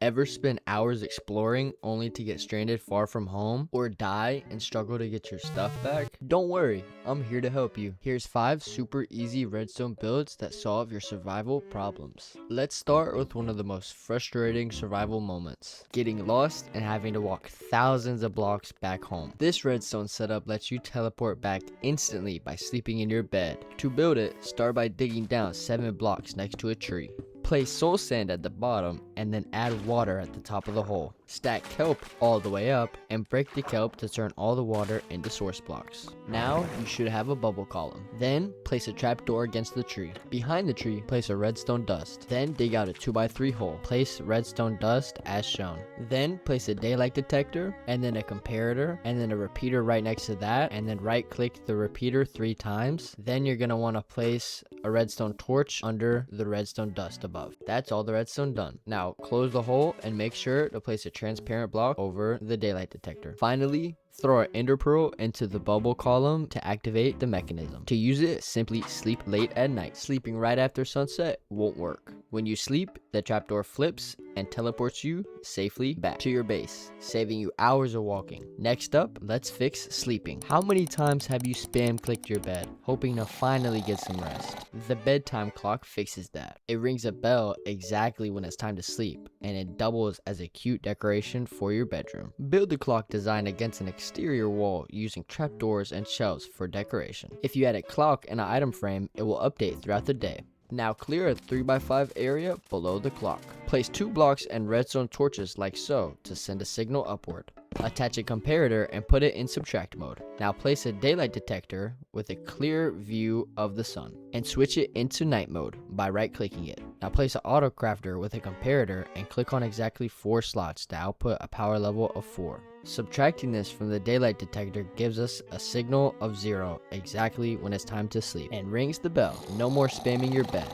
Ever spend hours exploring only to get stranded far from home or die and struggle to get your stuff back? Don't worry, I'm here to help you. Here's 5 super easy redstone builds that solve your survival problems. Let's start with one of the most frustrating survival moments, getting lost and having to walk thousands of blocks back home. This redstone setup lets you teleport back instantly by sleeping in your bed. To build it, start by digging down 7 blocks next to a tree. Place soul sand at the bottom and then add water at the top of the hole. Stack kelp all the way up and break the kelp to turn all the water into source blocks. Now you should have a bubble column. Then place a trapdoor against the tree. Behind the tree, place a redstone dust. Then dig out a 2x3 hole. Place redstone dust as shown. Then place a daylight detector and then a comparator and then a repeater right next to that, and then right click the repeater 3 times. Then you're going to want to place a redstone torch under the redstone dust above. That's all the redstone done. Now close the hole and make sure to place a transparent block over the daylight detector. Finally, throw an ender pearl into the bubble column to activate the mechanism. To use it, simply sleep late at night. Sleeping right after sunset won't work. When you sleep, the trapdoor flips and teleports you safely back to your base, saving you hours of walking. Next up, let's fix sleeping. How many times have you spam clicked your bed, hoping to finally get some rest? The bedtime clock fixes that. It rings a bell exactly when it's time to sleep, and it doubles as a cute decoration for your bedroom. Build the clock design against an exterior wall using trapdoors and shelves for decoration. If you add a clock and an item frame, it will update throughout the day. Now clear a 3x5 area below the clock. Place 2 blocks and redstone torches like so to send a signal upward. Attach a comparator and put it in subtract mode. Now place a daylight detector with a clear view of the sun and switch it into night mode by right clicking it. Now place an auto crafter with a comparator and click on exactly 4 slots to output a power level of 4. Subtracting this from the daylight detector gives us a signal of 0 exactly when it's time to sleep and rings the bell. No more spamming your bed.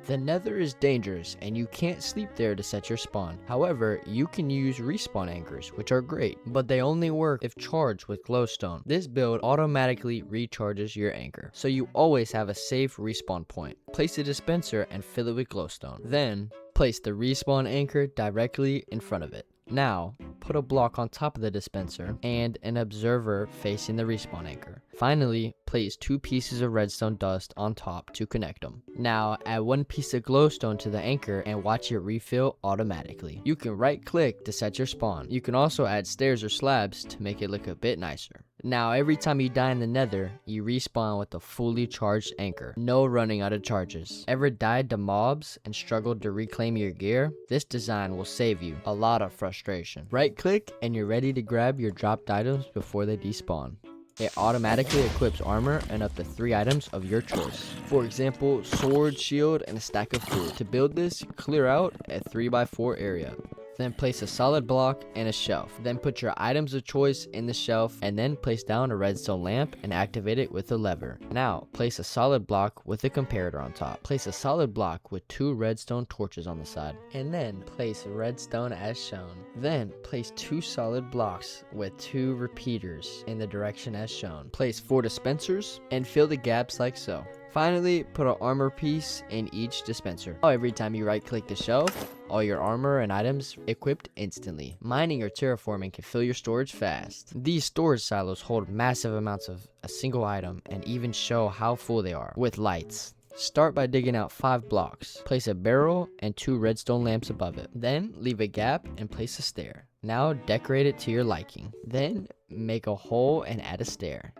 The nether is dangerous and you can't sleep there to set your spawn. However, you can use respawn anchors, which are great, but they only work if charged with glowstone. This build automatically recharges your anchor, so you always have a safe respawn point. Place a dispenser and fill it with glowstone. Then, place the respawn anchor directly in front of it. Now, put a block on top of the dispenser and an observer facing the respawn anchor. Finally, place 2 pieces of redstone dust on top to connect them. Now, add 1 piece of glowstone to the anchor and watch it refill automatically. You can right click to set your spawn. You can also add stairs or slabs to make it look a bit nicer. Now, every time you die in the nether, you respawn with a fully charged anchor. No running out of charges. Ever died to mobs and struggled to reclaim your gear? This design will save you a lot of frustration. Right click and you're ready to grab your dropped items before they despawn. It automatically equips armor and up to 3 items of your choice. For example, sword, shield, and a stack of food. To build this, clear out a 3x4 area. Then place a solid block and a shelf. Then put your items of choice in the shelf and then place down a redstone lamp and activate it with a lever. Now, place a solid block with a comparator on top. Place a solid block with 2 redstone torches on the side. And then place redstone as shown. Then place 2 solid blocks with 2 repeaters in the direction as shown. Place 4 dispensers and fill the gaps like so. Finally, put an armor piece in each dispenser. Every time you right click the shelf, all your armor and items equipped instantly. Mining or terraforming can fill your storage fast. These storage silos hold massive amounts of a single item and even show how full they are with lights. Start by digging out 5 blocks. Place a barrel and 2 redstone lamps above it. Then leave a gap and place a stair. Now decorate it to your liking. Then make a hole and add a stair.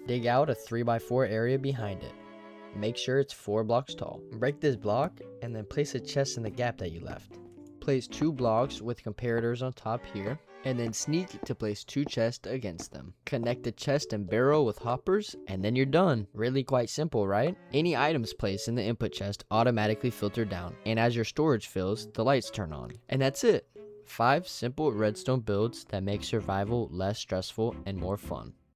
Dig out a 3x4 area behind it. Make sure it's 4 blocks tall. Break this block and then place a chest in the gap that you left. Place 2 blocks with comparators on top here, and then sneak to place 2 chests against them. Connect the chest and barrel with hoppers, and then you're done. Really quite simple, right? Any items placed in the input chest automatically filter down, and as your storage fills, the lights turn on. And that's it. 5 simple redstone builds that make survival less stressful and more fun.